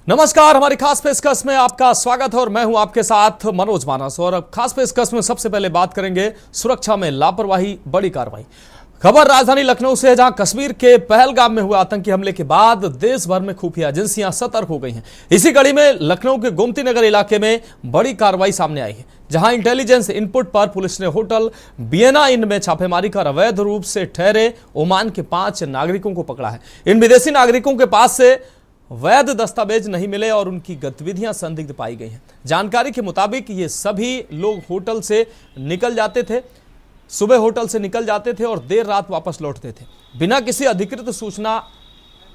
नमस्कार, हमारी खास पेशकश में आपका स्वागत है और मैं हूं आपके साथ मनोज मानस। और अब खास पेशकश में सबसे पहले बात करेंगे सुरक्षा में लापरवाही, बड़ी कार्रवाई। खबर राजधानी लखनऊ से है, जहां कश्मीर के पहलगाम में हुए आतंकी हमले के बाद देश भर में खुफिया एजेंसियां सतर्क हो गई हैं। इसी कड़ी में लखनऊ के गोमती नगर इलाके में बड़ी कार्रवाई सामने आई है, जहां इंटेलिजेंस इनपुट पर पुलिस ने होटल वियना इन में छापेमारी कर अवैध रूप से ठहरे ओमान के 5 नागरिकों को पकड़ा है। इन विदेशी नागरिकों के पास से वैध दस्तावेज नहीं मिले और उनकी गतिविधियां संदिग्ध पाई गई हैं। जानकारी के मुताबिक ये सभी लोग होटल से निकल जाते थे, सुबह होटल से निकल जाते थे और देर रात वापस लौटते थे। बिना किसी अधिकृत सूचना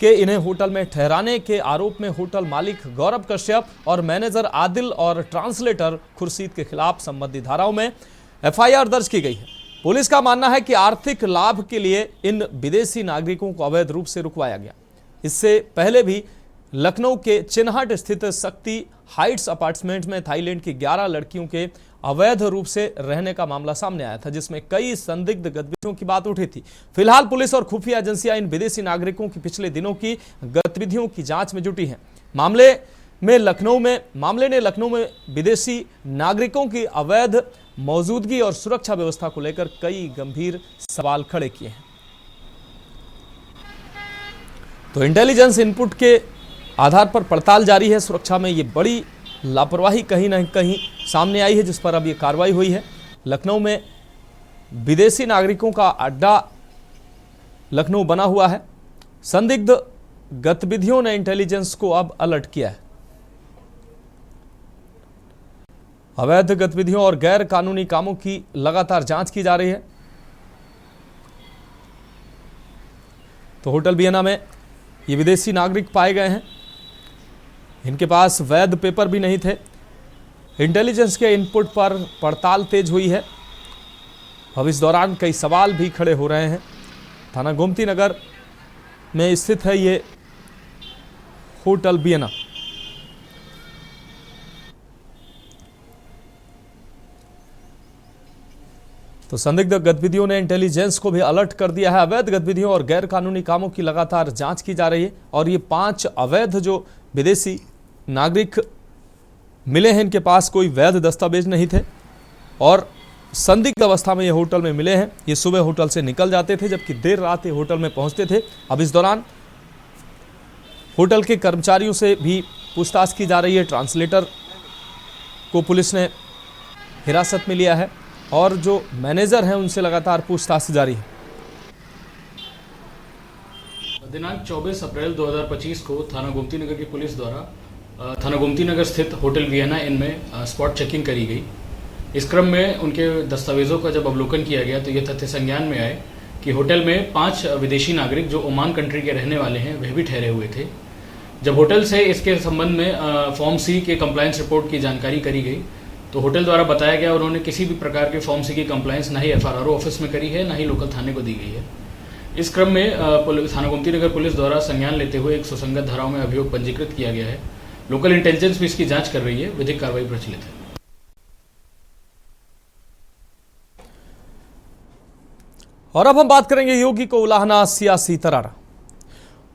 के इन्हें होटल में ठहराने के आरोप में होटल मालिक गौरव कश्यप और मैनेजर आदिल और ट्रांसलेटर खुर्शीद के खिलाफ संबंधित धाराओं में एफआईआर दर्ज की गई है। पुलिस का मानना है कि आर्थिक लाभ के लिए इन विदेशी नागरिकों को अवैध रूप से रुकवाया गया। इससे पहले भी लखनऊ के चिन्हट स्थित शक्ति हाइट्स अपार्टमेंट में थाईलैंड की 11 लड़कियों के अवैध रूप से रहने का मामला सामने आया था, जिसमें कई संदिग्ध गतिविधियों की बात उठी थी। फिलहाल पुलिस और खुफिया एजेंसियां इन विदेशी नागरिकों की पिछले दिनों की गतिविधियों की जांच में जुटी हैं। मामले ने लखनऊ में विदेशी नागरिकों की अवैध मौजूदगी और सुरक्षा व्यवस्था को लेकर कई गंभीर सवाल खड़े किए हैं। तो इंटेलिजेंस इनपुट के आधार पर पड़ताल जारी है। सुरक्षा में ये बड़ी लापरवाही कहीं ना कहीं सामने आई है, जिस पर अब ये कार्रवाई हुई है। लखनऊ में विदेशी नागरिकों का अड्डा लखनऊ बना हुआ है। संदिग्ध गतिविधियों ने इंटेलिजेंस को अब अलर्ट किया है। अवैध गतिविधियों और गैर कानूनी कामों की लगातार जांच की जा रही है। तो होटल वियना में ये विदेशी नागरिक पाए गए हैं, इनके पास वैध पेपर भी नहीं थे। इंटेलिजेंस के इनपुट पर पड़ताल तेज हुई है। अब इस दौरान कई सवाल भी खड़े हो रहे हैं। थाना गोमती नगर में स्थित है ये होटल वियना। तो संदिग्ध गतिविधियों ने इंटेलिजेंस को भी अलर्ट कर दिया है। अवैध गतिविधियों और गैर कानूनी कामों की लगातार जांच की जा रही है और ये 5 अवैध जो विदेशी नागरिक मिले हैं, इनके पास कोई वैध दस्तावेज नहीं थे और संदिग्ध अवस्था में ये होटल में मिले हैं। ये सुबह होटल से निकल जाते थे, जबकि देर रात ये होटल में पहुंचते थे। अब इस दौरान होटल के कर्मचारियों से भी पूछताछ की जा रही है। ट्रांसलेटर को पुलिस ने हिरासत में लिया है और जो मैनेजर हैं उनसे लगातार पूछताछ जारी है। दिनांक 24 अप्रैल 2025 को थाना गोमती नगर की पुलिस द्वारा थाना गोमती नगर स्थित होटल वियना इन में स्पॉट चेकिंग करी गई। इस क्रम में उनके दस्तावेजों का जब अवलोकन किया गया तो ये तथ्य संज्ञान में आए कि होटल में 5 विदेशी नागरिक जो ओमान कंट्री के रहने वाले हैं वह भी ठहरे हुए थे। जब होटल से इसके संबंध में फॉर्म सी के कंप्लायंस रिपोर्ट की जानकारी करी गई तो होटल द्वारा बताया गया उन्होंने किसी भी प्रकार के फॉर्म सी की कंप्लायंस ना ही एफआरआरओ ऑफिस में करी है, ना ही लोकल थाने को दी गई है। इस क्रम में थाना गोमती नगर पुलिस द्वारा संज्ञान लेते हुए एक सुसंगत धाराओं में अभियोग पंजीकृत किया गया है। लोकल इंटेलिजेंस भी इसकी जांच कर रही है। विधिक कार्रवाई प्रचलित है। और अब हम बात करेंगे योगी को उलाहना सियासी तराना।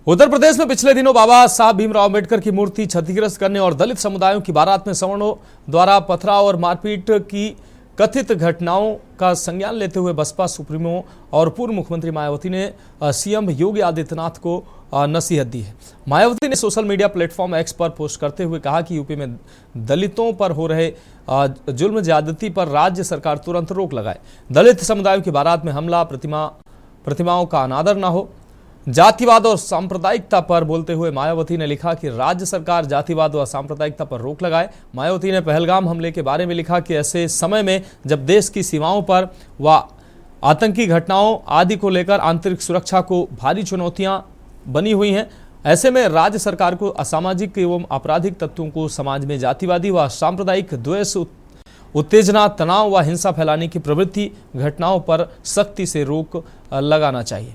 उत्तर प्रदेश में पिछले दिनों बाबा साहब भीमराव अम्बेडकर की मूर्ति क्षतिग्रस्त करने और दलित समुदायों की बारात में सवर्णों द्वारा पथराव और मारपीट की कथित घटनाओं का संज्ञान लेते हुए बसपा सुप्रीमो और पूर्व मुख्यमंत्री मायावती ने सीएम योगी आदित्यनाथ को नसीहत दी है। मायावती ने सोशल मीडिया प्लेटफॉर्म एक्स पर पोस्ट करते हुए कहा कि यूपी में दलितों पर हो रहे जुल्म ज्यादती पर राज्य सरकार तुरंत रोक लगाए। दलित समुदायों की बारात में हमला, प्रतिमाओं का अनादर न हो। जातिवाद और सांप्रदायिकता पर बोलते हुए मायावती ने लिखा कि राज्य सरकार जातिवाद और सांप्रदायिकता पर रोक लगाए। मायावती ने पहलगाम हमले के बारे में लिखा कि ऐसे समय में जब देश की सीमाओं पर व आतंकी घटनाओं आदि को लेकर आंतरिक सुरक्षा को भारी चुनौतियां बनी हुई हैं, ऐसे में राज्य सरकार को असामाजिक एवं आपराधिक तत्वों को समाज में जातिवादी व सांप्रदायिक द्वेष, उत्तेजना, तनाव व हिंसा फैलाने की प्रवृत्ति घटनाओं पर सख्ती से रोक लगाना चाहिए।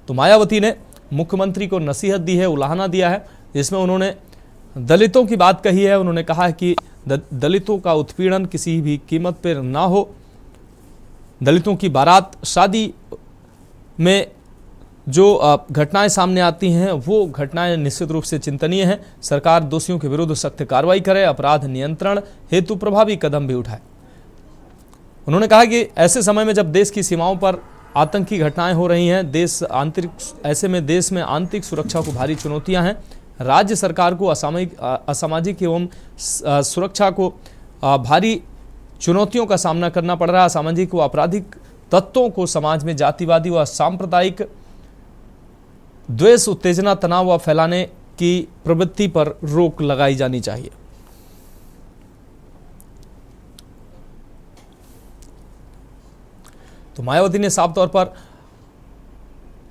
तो मायावती ने मुख्यमंत्री को नसीहत दी है, उलाहना दिया है, जिसमें उन्होंने दलितों की बात कही है। उन्होंने कहा है कि दलितों का उत्पीड़न किसी भी कीमत पर ना हो। दलितों की बारात शादी में जो घटनाएं सामने आती हैं वो घटनाएं निश्चित रूप से चिंतनीय हैं। सरकार दोषियों के विरुद्ध सख्त कार्रवाई करे, अपराध नियंत्रण हेतु प्रभावी कदम भी उठाए। उन्होंने कहा कि ऐसे समय में जब देश की सीमाओं पर आतंकी घटनाएं हो रही हैं, ऐसे में देश में आंतरिक सुरक्षा को भारी चुनौतियां हैं। राज्य सरकार को असामाजिक एवं सुरक्षा को भारी चुनौतियों का सामना करना पड़ रहा है। असामाजिक व आपराधिक तत्वों को समाज में जातिवादी व सांप्रदायिक द्वेष, उत्तेजना, तनाव व फैलाने की प्रवृत्ति पर रोक लगाई जानी चाहिए। तो मायावती ने साफ तौर पर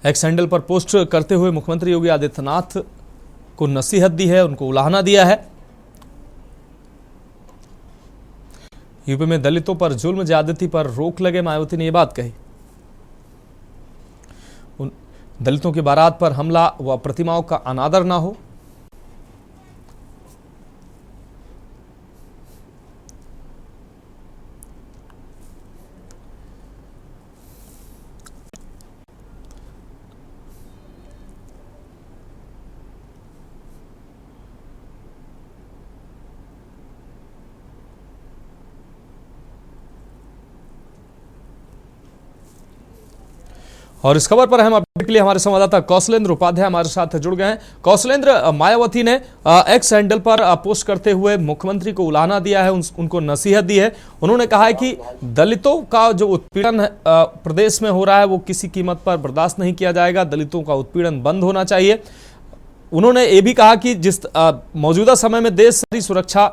एक्स हैंडल पर पोस्ट करते हुए मुख्यमंत्री योगी आदित्यनाथ को नसीहत दी है, उनको उलाहना दिया है। यूपी में दलितों पर जुल्म ज्यादती पर रोक लगे, मायावती ने यह बात कही। दलितों की बारात पर हमला व प्रतिमाओं का अनादर ना हो। और इस खबर पर हम अपडेट के लिए हमारे संवाददाता कौशलेंद्र उपाध्याय हमारे साथ जुड़ गए हैं। कौशलेंद्र, मायावती ने एक्स हैंडल पर पोस्ट करते हुए मुख्यमंत्री को उलाहना दिया है, उनको नसीहत दी है। उन्होंने कहा है कि दलितों का जो उत्पीड़न प्रदेश में हो रहा है वो किसी कीमत पर बर्दाश्त नहीं किया जाएगा, दलितों का उत्पीड़न बंद होना चाहिए। उन्होंने ये भी कहा कि जिस मौजूदा समय में देश सारी सुरक्षा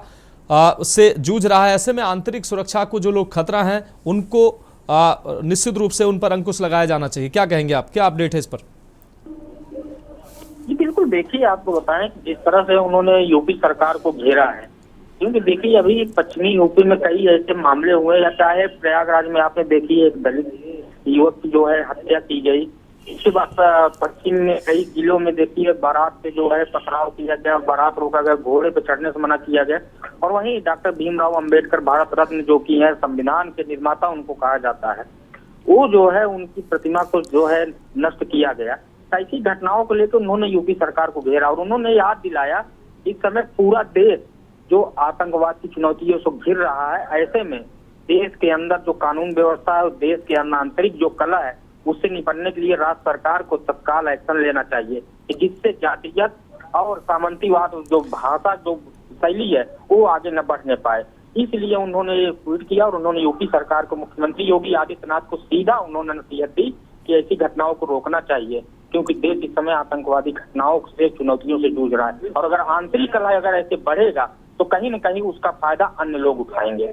से जूझ रहा है, ऐसे में आंतरिक सुरक्षा को जो लोग खतरा हैं उनको निश्चित रूप से उन पर अंकुश लगाया जाना चाहिए। क्या कहेंगे आप, क्या अपडेट है इस पर? जी बिल्कुल, देखिए आपको बताएं कि जिस तरह से उन्होंने यूपी सरकार को घेरा है, क्योंकि देखिए अभी पश्चिमी यूपी में कई ऐसे मामले हुए, या चाहे प्रयागराज में आपने देखी एक दलित युवक की जो है हत्या की गई। इसके बाद पश्चिम में कई जिलों में देखिए बारात से जो है पथराव किया गया, बारात रोका गया, घोड़े पे चढ़ने से मना किया गया। और वहीं डॉक्टर भीमराव अंबेडकर भारत रत्न जो की है, संविधान के निर्माता उनको कहा जाता है, वो जो है उनकी प्रतिमा को जो है नष्ट किया गया। ऐसी घटनाओं को लेकर उन्होंने यूपी सरकार को घेरा और उन्होंने याद दिलाया इस समय पूरा देश जो आतंकवाद की चुनौतियों से घिर रहा है, ऐसे में देश के अंदर जो कानून व्यवस्था है, देश के अंदर आंतरिक जो कला है, उससे निपटने के लिए राज्य सरकार को तत्काल एक्शन लेना चाहिए, जिससे जातिगत और सामंतीवाद जो भाषा जो शैली है वो आगे न बढ़ने पाए। इसलिए उन्होंने ये ट्वीट किया और उन्होंने यूपी सरकार को, मुख्यमंत्री योगी आदित्यनाथ को सीधा उन्होंने नसीहत दी कि ऐसी घटनाओं को रोकना चाहिए, क्योंकि देश इस समय आतंकवादी घटनाओं से, चुनौतियों से जूझ रहा है। और अगर आंतरिक कला अगर ऐसे बढ़ेगा तो कहीं न कहीं उसका फायदा अन्य लोग उठाएंगे।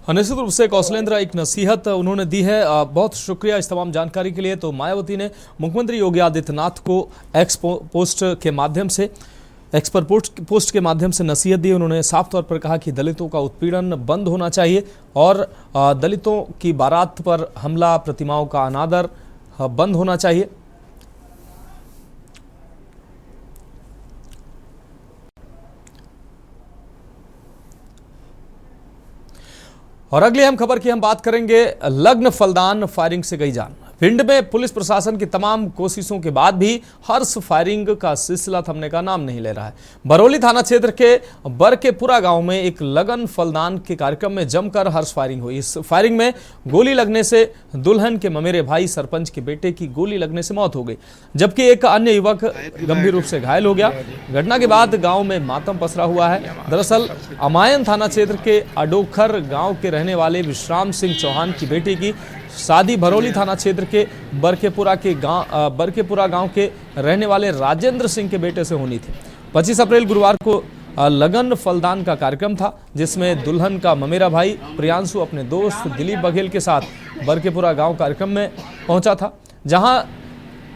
निश्चित रूप से कौशलेंद्र, एक नसीहत उन्होंने दी है। बहुत शुक्रिया इस तमाम जानकारी के लिए। तो मायावती ने मुख्यमंत्री योगी आदित्यनाथ को एक्स पर पोस्ट के माध्यम से नसीहत दी। उन्होंने साफ तौर पर कहा कि दलितों का उत्पीड़न बंद होना चाहिए और दलितों की बारात पर हमला, प्रतिमाओं का अनादर बंद होना चाहिए। और अगली अहम खबर की हम बात करेंगे, लग्न फलदान फायरिंग से गई जान। भिंड में पुलिस प्रशासन की तमाम कोशिशों के बाद भी हर्ष फायरिंग का सिलसिला थमने का नाम नहीं ले रहा है। बरौली थाना क्षेत्र के बरकेपुरा गांव में एक लगन फलदान के कार्यक्रम में जमकर हर्ष फायरिंग हुई। इस फायरिंग में गोली लगने से दुल्हन के ममेरे भाई सरपंच के बेटे की गोली लगने से मौत हो गई, जबकि एक अन्य युवक गंभीर रूप से घायल हो गया। घटना के बाद गाँव में मातम पसरा हुआ है। दरअसल अमायन थाना क्षेत्र के अडोखर गाँव के रहने वाले विश्राम सिंह चौहान की बेटी की शादी बरौली थाना क्षेत्र के बरकेपुरा गांव के रहने वाले राजेंद्र सिंह के बेटे से होनी थी। 25 अप्रैल गुरुवार को लगन फलदान का कार्यक्रम था, जिसमें दुल्हन का ममेरा भाई प्रियांशु अपने दोस्त दिलीप बघेल के साथ बरकेपुरा गांव कार्यक्रम में पहुंचा था, जहां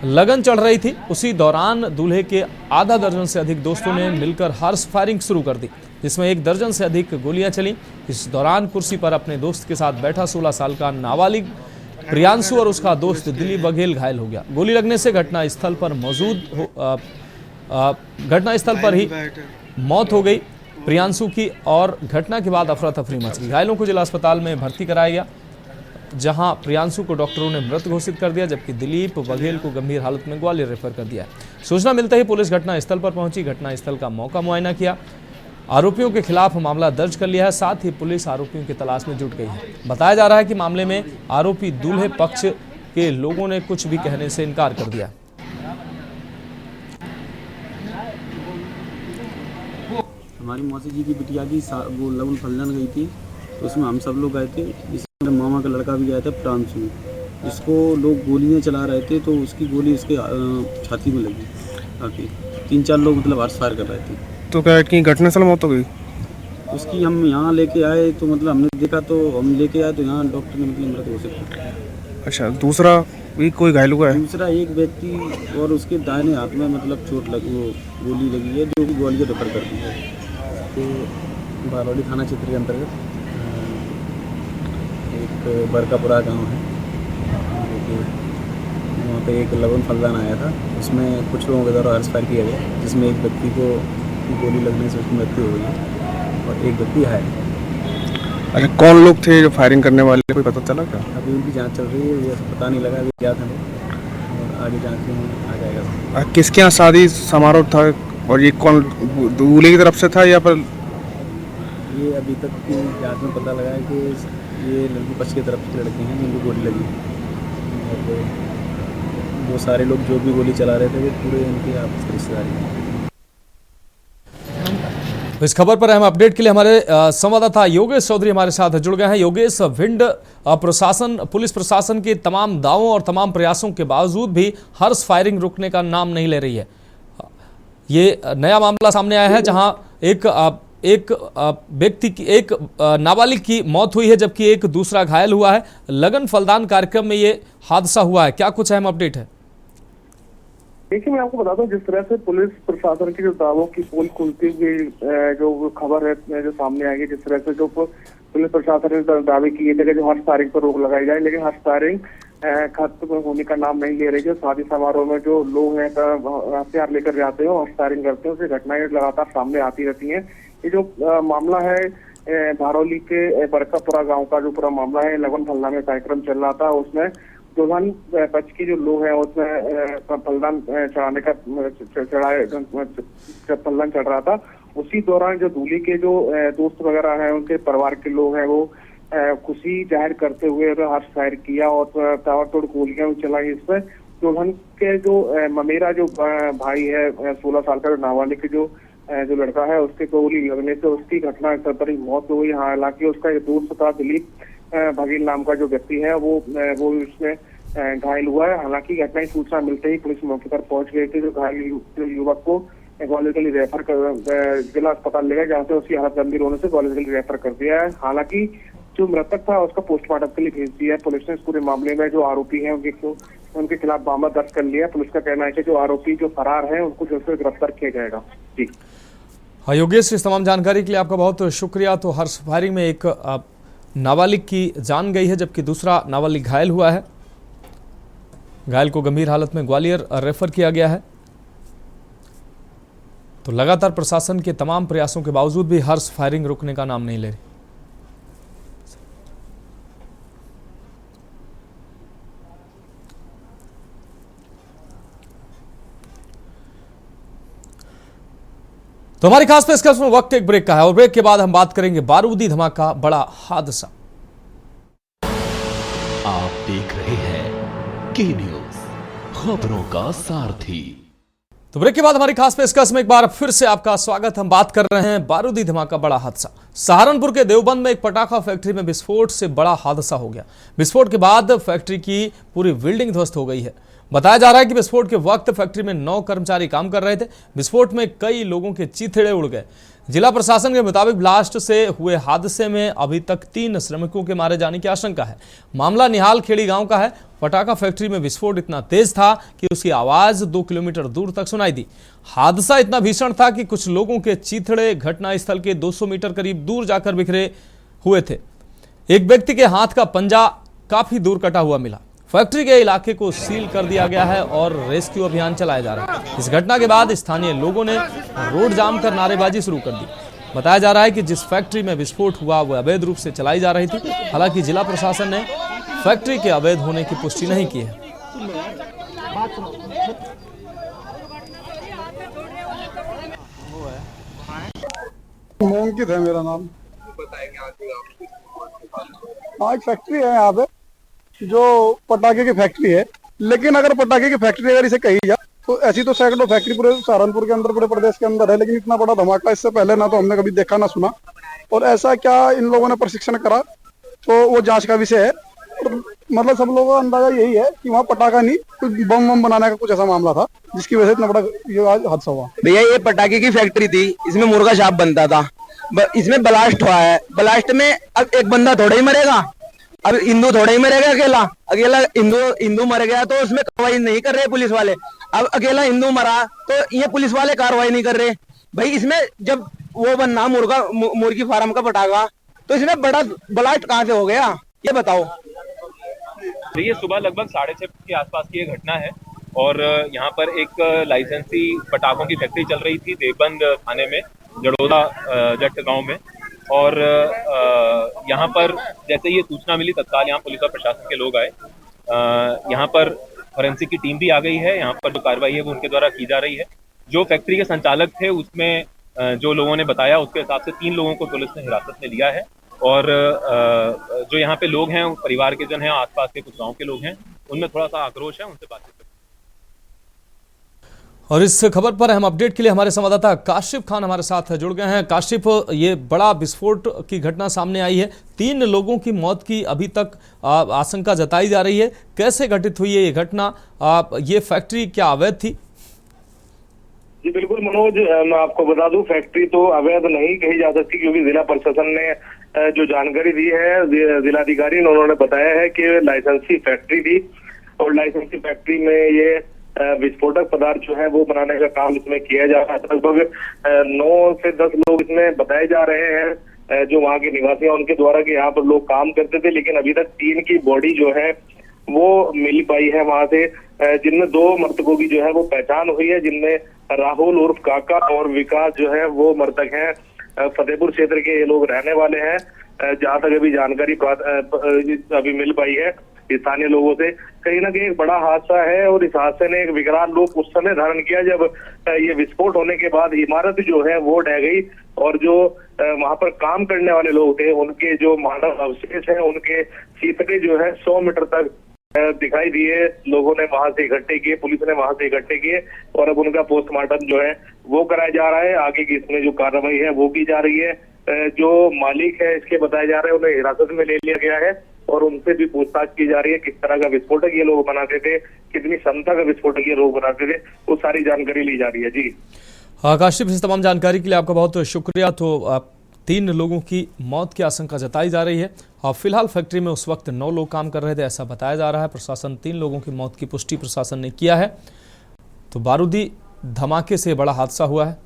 लगन चढ़ रही थी। उसी दौरान दूल्हे के आधा दर्जन से अधिक दोस्तों ने मिलकर हर्ष फायरिंग शुरू कर दी, जिसमें 1 दर्जन से अधिक गोलियां चली। इस दौरान कुर्सी पर अपने दोस्त के साथ बैठा 16 साल का नाबालिग प्रियांशु और उसका दोस्त दिलीप बघेल घायल हो गया। गोली लगने से घटनास्थल पर ही मौत हो गई प्रियांशु की और घटना के बाद अफरा तफरी मच गई। घायलों को जिला अस्पताल में भर्ती कराया गया। जहां प्रियांशु को डॉक्टरों ने मृत घोषित कर दिया, जबकि दिलीप बघेल को गंभीर हालत में ग्वालियर रेफर कर दिया है। सूचना मिलते ही पुलिस घटनास्थल पर पहुंची, घटनास्थल का मौका मुआयना किया, आरोपियों के खिलाफ मामला दर्ज कर लिया है। साथ ही पुलिस आरोपियों की तलाश में जुट गई है। बताया जा रहा है कि मामले में आरोपी दूल्हे पक्ष के लोगों ने कुछ भी कहने से इनकार कर दिया। हमारी मौसी जी की बिटिया की वो लगन फलदान गई थी, तो उसमें हम सब लोग गए थे। इसमें मामा का लड़का भी गया था प्रांशु, इसको लोग गोलियां चला रहे थे तो उसकी गोली इसके छाती में लगी। काफ़ी 3-4 लोग मतलब हाथ फायर कर रहे थे। तो क्या की घटनास्थल मौत हो गई? उसकी हम यहाँ लेके आए तो मतलब हमने देखा, तो हम लेके आए तो यहाँ डॉक्टर ने मतलब मृत घोषित कर दिया। अच्छा, दूसरा भी कोई घायल हुआ है? दूसरा एक व्यक्ति और उसके दाहिने हाथ में मतलब चोट लगी, वो गोली लगी है, जो भी ग्वालियर रेफर कर दी है। तो बारौली थाना क्षेत्र के अंतर्गत एक बरकापुरा गांव है, वहाँ पे एक लगन फलदान आया था। उसमें कुछ लोगों के द्वारा हर्ष फायर किया गया, जिसमें एक व्यक्ति को गोली लगने से उसकी मृत्यु हो गई और एक व्यक्ति है। अच्छा, कौन लोग थे जो फायरिंग करने वाले, कोई पता चला क्या? अभी उनकी जांच चल रही है, ये पता नहीं लगा अभी क्या था, और आगे जांच में आ जाएगा। किसके यहाँ शादी समारोह था और ये कौन दूल्हे की तरफ से था या पर? ये अभी तक की जांच में पता लगा है कि ये लड़की पक्ष की तरफ के लड़के हैं जिनको गोली लगी, और वो सारे लोग जो भी गोली चला रहे थे वो पूरे इनके आपस में रिश्तेदारी हैं। इस खबर पर हम अपडेट के लिए हमारे संवाददाता योगेश चौधरी हमारे साथ जुड़ गए हैं। योगेश, भिंड प्रशासन, पुलिस प्रशासन के तमाम दावों और तमाम प्रयासों के बावजूद भी हर्ष फायरिंग रुकने का नाम नहीं ले रही है। ये नया मामला सामने आया है जहां एक व्यक्ति की, एक नाबालिग की मौत हुई है, जबकि एक दूसरा घायल हुआ है। लगन फलदान कार्यक्रम में ये हादसा हुआ है, क्या कुछ अहम अपडेट है? देखिए, मैं आपको बताता हूँ, जिस तरह से पुलिस प्रशासन की जो दावों की पोल खुलती हुई जो खबर है जो सामने आई है, जिस तरह से जो पुलिस प्रशासन ने दावे किए थे कि जो हर्ष फायरिंग पर रोक लगाई जाए, लेकिन हर्ष फायरिंग खत्म होने का नाम नहीं ले रही है। शादी समारोह में जो लोग हैं हथियार लेकर जाते हैं और हर्ष फायरिंग करते हैं, उसकी घटनाएं लगातार सामने आती रहती हैं। ये जो मामला है बारौली के बरकापुरा गाँव का जो पूरा मामला है, लगन फलदान में कार्यक्रम चल रहा था, उसमें दुल्हन पक्ष की जो लोग हैं उसमें फलदान चढ़ाने का फलदान चढ़ रहा था। उसी दौरान जो दूल्हे के जो दोस्त वगैरह हैं, उनके परिवार के लोग हैं, वो खुशी जाहिर करते हुए हर्ष फायर किया और ताबड़तोड़ गोलियां चलाई। इसमें दुल्हन के जो ममेरा जो भाई है 16 साल का, जो नाबालिग जो लड़का है, उसके गोली लगने से उसकी घटना स्थल पर ही मौत हो गई। हालांकि उसका एक दोस्त था दिलीप बघेल नाम का जो व्यक्ति है, वो इसमें घायल हुआ है। हालांकि घटना की सूचना मिलते ही पुलिस मौके पर पहुंच गई थी। जो घायल युवक को ग्वालियर के लिए रेफर कर जिला अस्पताल ले गए, जहाँ से उसकी हालत गंभीर होने से ग्वालियर के लिए रेफर कर दिया है। हालांकि जो मृतक था उसका पोस्टमार्टम के लिए भेज दिया है पुलिस ने। इस पूरे मामले में जो आरोपी हैं उनके खिलाफ मामला दर्ज कर लिया है। पुलिस का कहना है कि जो आरोपी जो फरार है उनको जल्द से गिरफ्तार किया जाएगा। जी योगेश, इस तमाम जानकारी के लिए आपका बहुत शुक्रिया। तो हर्ष फायरिंग में एक नाबालिग की जान गई है, जबकि दूसरा नाबालिग घायल हुआ है। घायल को गंभीर हालत में ग्वालियर रेफर किया गया है। तो लगातार प्रशासन के तमाम प्रयासों के बावजूद भी हर्ष फायरिंग रुकने का नाम नहीं ले रही। तो हमारी खास पेशकश में वक्त एक ब्रेक का है और ब्रेक के बाद हम बात करेंगे बारूदी धमाका, बड़ा हादसा। आप देख रहे हैं के न्यूज, खबरों का सारथी। तो ब्रेक के बाद हमारी खास पेशकश में एक बार फिर से आपका स्वागत। हम बात कर रहे हैं बारूदी धमाका, बड़ा हादसा। सहारनपुर के देवबंद में एक पटाखा फैक्ट्री में विस्फोट से बड़ा हादसा हो गया। विस्फोट के बाद फैक्ट्री की पूरी बिल्डिंग ध्वस्त हो गई है। बताया जा रहा है कि विस्फोट के वक्त फैक्ट्री में 9 कर्मचारी काम कर रहे थे। विस्फोट में कई लोगों के चीथड़े उड़ गए। जिला प्रशासन के मुताबिक ब्लास्ट से हुए हादसे में अभी तक 3 श्रमिकों के मारे जाने की आशंका है। मामला निहाल खेड़ी गांव का है। पटाखा फैक्ट्री में विस्फोट इतना तेज था कि उसकी आवाज 2 किलोमीटर दूर तक सुनाई दी। हादसा इतना भीषण था कि कुछ लोगों के चीथड़े घटनास्थल के 200 मीटर करीब दूर जाकर बिखरे हुए थे। एक व्यक्ति के हाथ का पंजा काफी दूर कटा हुआ मिला। फैक्ट्री के इलाके को सील कर दिया गया है और रेस्क्यू अभियान चलाया जा रहा है। इस घटना के बाद स्थानीय लोगों ने रोड जाम कर नारेबाजी शुरू कर दी। बताया जा रहा है कि जिस फैक्ट्री में विस्फोट हुआ वह अवैध रूप से चलाई जा रही थी। हालांकि जिला प्रशासन ने फैक्ट्री के अवैध होने की पुष्टि नहीं की है। मोंकित है मेरा नाम। हाँ, एक फैक्ट्री है यहाँ पे जो पटाखे की फैक्ट्री है, लेकिन अगर पटाखे की फैक्ट्री अगर इसे कही जाए तो ऐसी तो सैकड़ों फैक्ट्री पूरे सहारनपुर के अंदर, पूरे प्रदेश के अंदर है, लेकिन इतना बड़ा धमाका इससे पहले ना तो हमने कभी देखा ना सुना। और ऐसा क्या इन लोगों ने प्रशिक्षण करा तो वो जांच का विषय है। और मतलब सब लोगों का अंदाजा यही है कि वहाँ पटाखा नहीं, कुछ बम बनाने का कुछ ऐसा मामला था जिसकी वजह से इतना बड़ा ये आज हादसा हुआ। भैया ये पटाखे की फैक्ट्री थी, इसमें मुर्गा छाप बनता था, इसमें ब्लास्ट हुआ है। ब्लास्ट में अब एक बंदा थोड़ा ही मरेगा, अब हिंदू थोड़ा ही मरेगा, अकेला हिंदू मर गया तो उसमें कार्रवाई नहीं कर रहे पुलिस वाले। अब अकेला हिंदू मरा तो ये पुलिस वाले कार्रवाई नहीं कर रहे। भाई इसमें जब वो बनना मुर्गी फार्म का पटाखा, तो इसमें बड़ा ब्लास्ट कहाँ से हो गया ये बताओ। ये सुबह लगभग 6:30 के आसपास की ये घटना है और यहाँ पर एक लाइसेंसी पटाखों की फैक्ट्री चल रही थी देवबंद थाने में, जड़ोदा जट गांव में। और यहाँ पर जैसे ये सूचना मिली तत्काल यहाँ पुलिस और प्रशासन के लोग आए। यहाँ पर फोरेंसिक की टीम भी आ गई है। यहाँ पर जो कार्रवाई है वो उनके द्वारा की जा रही है। जो फैक्ट्री के संचालक थे उसमें जो लोगों ने बताया उसके हिसाब से 3 लोगों को पुलिस ने हिरासत में लिया है। और जो यहाँ पे लोग हैं, परिवार के जन हैं, आसपास के कुछ गांव के लोग हैं, उनमें थोड़ा सा आक्रोश है, उनसे बातचीत करते हैं। और इस खबर पर हम अपडेट के लिए हमारे संवाददाता काशिफ खान हमारे साथ जुड़ गए हैं। काशिफ, ये बड़ा विस्फोट की घटना सामने आई है, 3 लोगों की मौत की अभी तक आशंका जताई जा रही है। कैसे घटित हुई है ये घटना? ये फैक्ट्री क्या अवैध थी? जी बिल्कुल मनोज, मैं आपको बता दूं फैक्ट्री तो अवैध नहीं कही जा सकती, क्योंकि जिला प्रशासन ने जो जानकारी दी है, जिलाधिकारी ने उन्होंने बताया है कि लाइसेंसी फैक्ट्री थी और लाइसेंसी फैक्ट्री में ये विस्फोटक पदार्थ जो है वो बनाने का काम इसमें किया जा रहा है। लगभग 9 से 10 लोग इसमें बताए जा रहे हैं जो वहाँ के निवासी हैं उनके द्वारा कि यहाँ पर लोग काम करते थे, लेकिन अभी तक 3 की बॉडी जो है वो मिल पाई है वहां से, जिनमें 2 मृतकों की जो है वो पहचान हुई है, जिनमें राहुल उर्फ काका और विकास जो है वो मृतक हैं। फतेहपुर क्षेत्र के ये लोग रहने वाले हैं, जहाँ तक अभी जानकारी अभी मिल पाई है स्थानीय लोगों से। कहीं ना कहीं एक बड़ा हादसा है और इस हादसे ने एक विकराल रूप उस समय धारण किया जब ये विस्फोट होने के बाद इमारत जो है वो ढह गई और जो वहां पर काम करने वाले लोग थे उनके जो मानव अवशेष हैं उनके शीतके जो है 100 मीटर तक दिखाई दिए। लोगों ने वहां से इकट्ठे किए, पुलिस ने वहां से इकट्ठे किए और अब उनका पोस्टमार्टम जो है वो कराया जा रहा है। आगे की इसमें जो कार्रवाई है वो की जा रही है। जो मालिक है इसके बताए जा रहे हैं उन्हें हिरासत में ले लिया गया है और उनसे भी पूछताछ की जा रही है, किस तरह का विस्फोटक ये लोग बनाते थे, कितनी क्षमता का विस्फोटक ये लोग बनाते थे, वो सारी जानकारी ली जा रही है। जी काशिफ, इस तमाम जानकारी के लिए आपका बहुत शुक्रिया। तो 3 लोगों की मौत की आशंका जताई जा रही है और फिलहाल फैक्ट्री में उस वक्त 9 लोग काम कर रहे थे, ऐसा बताया जा रहा है। प्रशासन 3 लोगों की मौत की पुष्टि प्रशासन ने किया है। तो बारूदी धमाके से बड़ा हादसा हुआ है।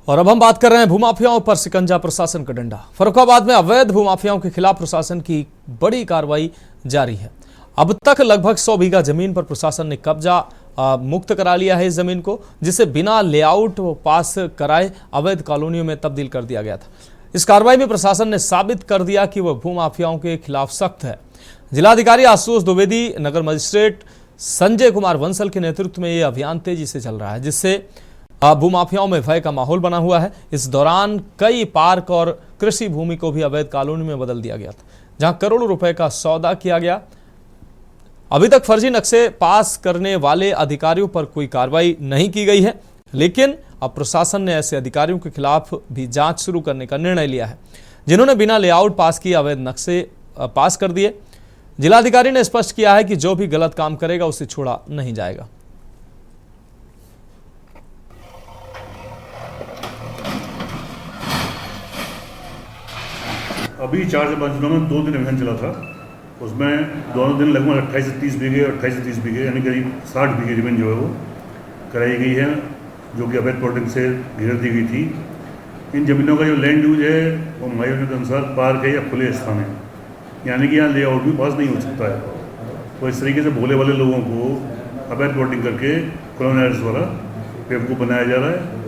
और अब हम बात कर रहे हैं भूमाफियाओं पर शिकंजा, प्रशासन का डंडा। फर्रुखाबाद में अवैध भूमाफियाओं के खिलाफ प्रशासन की बड़ी कार्रवाई जारी है। अब तक लगभग 100 बीघा जमीन पर प्रशासन ने कब्जा मुक्त करा लिया है इस जमीन को, जिसे बिना लेआउट पास कराए अवैध कॉलोनियों में तब्दील कर दिया गया था। इस कार्रवाई में प्रशासन ने साबित कर दिया कि वह भूमाफियाओं के खिलाफ सख्त है। जिलाधिकारी आशुतोष द्विवेदी, नगर मजिस्ट्रेट संजय कुमार बंसल के नेतृत्व में यह अभियान तेजी से चल रहा है, जिससे भूमाफियाओं में भय का माहौल बना हुआ है। इस दौरान कई पार्क और कृषि भूमि को भी अवैध कॉलोनी में बदल दिया गया था, जहां करोड़ों रुपए का सौदा किया गया। अभी तक फर्जी नक्शे पास करने वाले अधिकारियों पर कोई कार्रवाई नहीं की गई है, लेकिन अब प्रशासन ने ऐसे अधिकारियों के खिलाफ भी जांच शुरू करने का निर्णय लिया है, जिन्होंने बिना लेआउट पास किए अवैध नक्शे पास कर दिए। जिलाधिकारी ने स्पष्ट किया है कि जो भी गलत काम करेगा उसे छोड़ा नहीं जाएगा। अभी 4 से 5 दिनों में 2 दिन अभियान चला था। उसमें दोनों दिन लगभग 28 से 30 बीघे और 28 से 30 बीघे यानी करीब 60 बीघे जमीन जो है वो कराई गई है, जो कि अवैध प्लॉटिंग से घेर दी गई थी। इन जमीनों का जो लैंड यूज है वो महायोजना के अनुसार पार्क है या खुले स्थान है, यानी कि यहाँ लेआउट भी पास नहीं हो सकता है। तो इस तरीके से भोले वाले लोगों को अवैध प्लॉटिंग करके कॉलोनाइजर्स द्वारा बेवकूफ़ बनाया जा रहा है।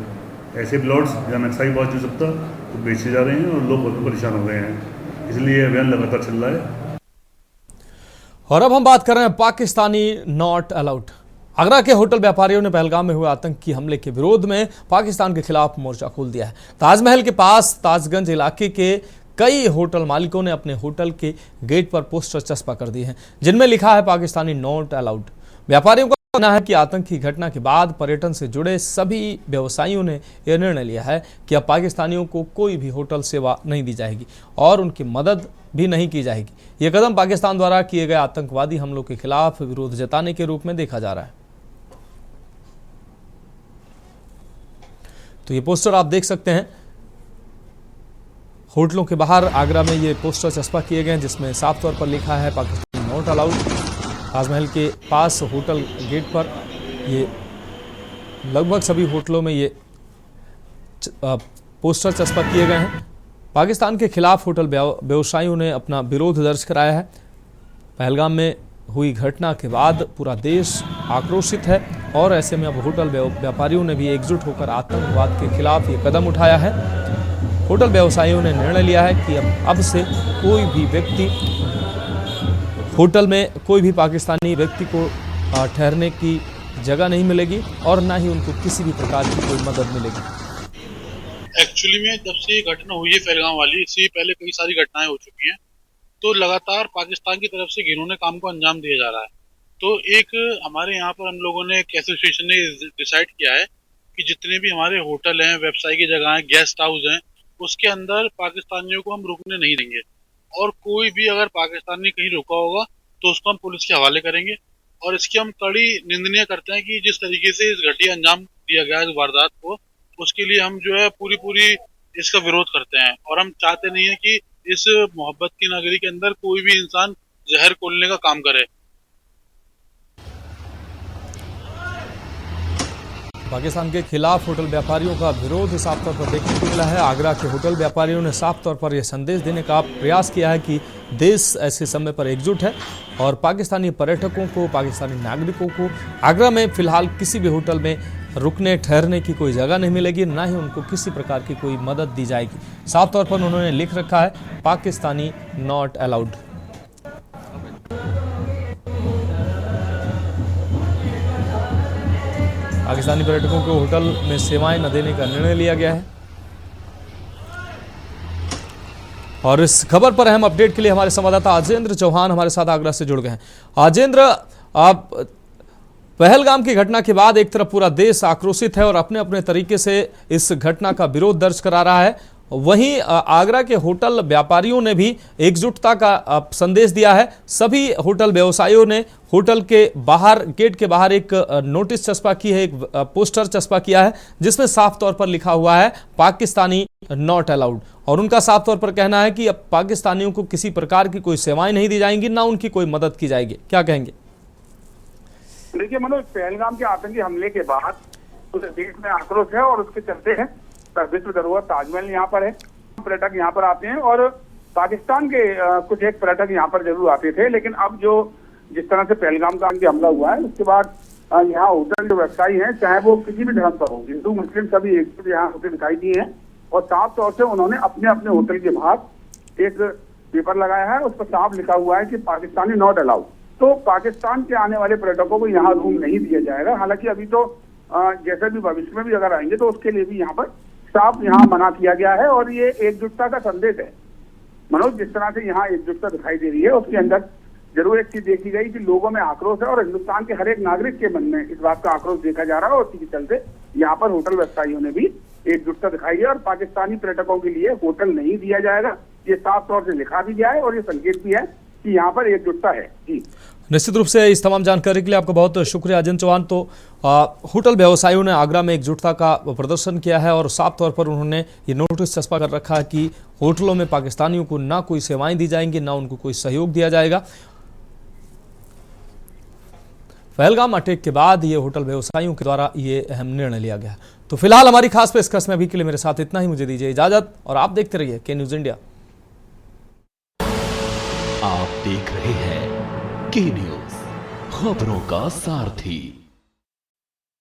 ऐसे प्लॉट्स जहाँ नक्शा ही पास नहीं हो सकता तो बेचे जा रहे हैं और लोग बहुत परेशान हो गए हैं। इसलिए अभियान लगातार चल रहा है। और अब हम बात कर रहे हैं पाकिस्तानी नॉट अलाउड। आगरा के होटल व्यापारियों ने पहलगाम में हुए आतंकी हमले के विरोध में पाकिस्तान के खिलाफ मोर्चा खोल दिया है। ताजमहल के पास ताजगंज इलाके के कई होटल मालिकों ने अपने होटल के गेट पर पोस्टर चस्पा कर दिए हैं जिनमें लिखा है पाकिस्तानी नॉट अलाउड। व्यापारियों का कहना है कि आतंकी घटना के बाद पर्यटन से जुड़े सभी व्यवसायियों ने यह निर्णय लिया है कि अब पाकिस्तानियों को कोई भी होटल सेवा नहीं दी जाएगी और उनकी मदद भी नहीं की जाएगी। यह कदम पाकिस्तान द्वारा किए गए आतंकवादी हमलों के खिलाफ विरोध जताने के रूप में देखा जा रहा है। तो ये पोस्टर आप देख सकते हैं, होटलों के बाहर आगरा में ये पोस्टर चस्पा किए गए हैं जिसमें साफ तौर पर लिखा है पाकिस्तानी नॉट अलाउड। ताजमहल के पास होटल गेट पर ये लगभग सभी होटलों में ये पोस्टर चस्पा किए गए हैं। पाकिस्तान के खिलाफ होटल व्यवसायियों ने अपना विरोध दर्ज कराया है। पहलगाम में हुई घटना के बाद पूरा देश आक्रोशित है और ऐसे में अब होटल व्यापारियों ने भी एकजुट होकर आतंकवाद के खिलाफ ये कदम उठाया है। होटल व्यवसायियों ने निर्णय लिया है कि अब से कोई भी व्यक्ति होटल में कोई भी पाकिस्तानी व्यक्ति को ठहरने की जगह नहीं मिलेगी और ना ही उनको किसी भी प्रकार की कोई मदद मिलेगी। एक्चुअली में जब से ये घटना हुई है पहलगाम वाली, इससे पहले कई सारी घटनाएं हो चुकी हैं, तो लगातार पाकिस्तान की तरफ से घिनौने काम को अंजाम दिया जा रहा है। तो एक हमारे यहाँ पर हम लोगों ने एक एसोसिएशन ने डिसाइड किया है कि जितने भी हमारे होटल हैं, व्यवसाय की जगह हैं, गेस्ट हाउस हैं, उसके अंदर पाकिस्तानियों को हम रुकने नहीं देंगे और कोई भी अगर पाकिस्तानी कहीं रुका होगा तो उसको हम पुलिस के हवाले करेंगे। और इसकी हम कड़ी निंदनीय करते हैं कि जिस तरीके से इस घटिया अंजाम दिया गया इस वारदात को, उसके लिए हम जो है पूरी इसका विरोध करते हैं और हम चाहते नहीं है कि इस मोहब्बत की नगरी के अंदर कोई भी इंसान जहर खोलने का काम करे। पाकिस्तान के खिलाफ होटल व्यापारियों का विरोध साफ तौर पर देखने को मिला है। आगरा के होटल व्यापारियों ने साफ तौर पर यह संदेश देने का प्रयास किया है कि देश ऐसे समय पर एकजुट है और पाकिस्तानी पर्यटकों को, पाकिस्तानी नागरिकों को आगरा में फिलहाल किसी भी होटल में रुकने ठहरने की कोई जगह नहीं मिलेगी, ना ही उनको किसी प्रकार की कोई मदद दी जाएगी। साफ तौर पर उन्होंने लिख रखा है पाकिस्तानी नॉट अलाउड। पाकिस्तानी पर्यटकों को होटल में सेवाएं न देने का निर्णय लिया गया है। और इस खबर पर अहम अपडेट के लिए हमारे संवाददाता अजेंद्र चौहान हमारे साथ आगरा से जुड़ गए हैं। अजेंद्र, आप पहलगाम की घटना के बाद एक तरफ पूरा देश आक्रोशित है और अपने अपने तरीके से इस घटना का विरोध दर्ज करा रहा है, वहीं आगरा के होटल व्यापारियों ने भी एकजुटता का संदेश दिया है। सभी होटल व्यवसायियों ने होटल के बाहर, गेट के बाहर एक नोटिस चस्पा की है, एक पोस्टर चस्पा किया है जिसमें साफ तौर पर लिखा हुआ है पाकिस्तानी नॉट अलाउड। और उनका साफ तौर पर कहना है कि अब पाकिस्तानियों को किसी प्रकार की कोई सेवाएं नहीं दी जाएंगी, ना उनकी कोई मदद की जाएगी। क्या कहेंगे? देखिए मनोज, पहलगाम के आतंकी हमले के बाद पूरे देश में आक्रोश है और उसके चलते हैं विश्व धरोहर ताजमहल यहाँ पर है, पर्यटक यहाँ पर आते हैं और पाकिस्तान के कुछ एक पर्यटक यहाँ पर जरूर आते थे। लेकिन अब जो जिस तरह से पहलगाम का हमला हुआ है उसके बाद यहाँ होटल जो व्यवसायी हैं, चाहे वो किसी भी धर्म पर हो, हिंदू मुस्लिम सभी एक यहाँ होते दिखाई दिए हैं और साफ तौर से उन्होंने अपने अपने होटल के बाहर एक पेपर लगाया है, उस पर साफ लिखा हुआ है कि पाकिस्तानी नॉट अलाउड। तो पाकिस्तान के आने वाले पर्यटकों को यहाँ रूम नहीं दिया जाएगा। हालांकि अभी तो जैसे भी भविष्य में भी अगर आएंगे तो उसके लिए भी यहाँ पर साफ यहाँ मना किया गया है और ये एकजुटता का संदेश है। मनोज, जिस तरह से यहाँ एकजुटता दिखाई दे रही है उसके अंदर जरूर एक चीज देखी गई कि लोगों में आक्रोश है और हिंदुस्तान के हर एक नागरिक के मन में इस बात का आक्रोश देखा जा रहा है और इसी के चलते यहाँ पर होटल व्यवसायियों ने भी एकजुटता दिखाई है और पाकिस्तानी पर्यटकों के लिए होटल नहीं दिया जाएगा, ये साफ तौर से लिखा भी गया है और ये संकेत भी है कि यहाँ पर एकजुटता है। जी, निश्चित रूप से इस तमाम जानकारी के लिए आपका बहुत शुक्रिया अजेंद्र चौहान। तो होटल व्यवसायियों ने आगरा में एकजुटता का प्रदर्शन किया है और साफ तौर पर उन्होंने ये नोटिस चस्पा कर रखा है कि होटलों में पाकिस्तानियों को ना कोई सेवाएं दी जाएंगी, ना उनको कोई सहयोग दिया जाएगा। पहलगाम अटैक के बाद ये होटल व्यवसायियों के द्वारा ये अहम निर्णय लिया गया। तो फिलहाल हमारी खास पेशकश में अभी के लिए मेरे साथ इतना ही। मुझे दीजिए इजाजत और आप देखते रहिए के न्यूज इंडिया। आप देख रहे हैं के न्यूज, खबरों का सारथी।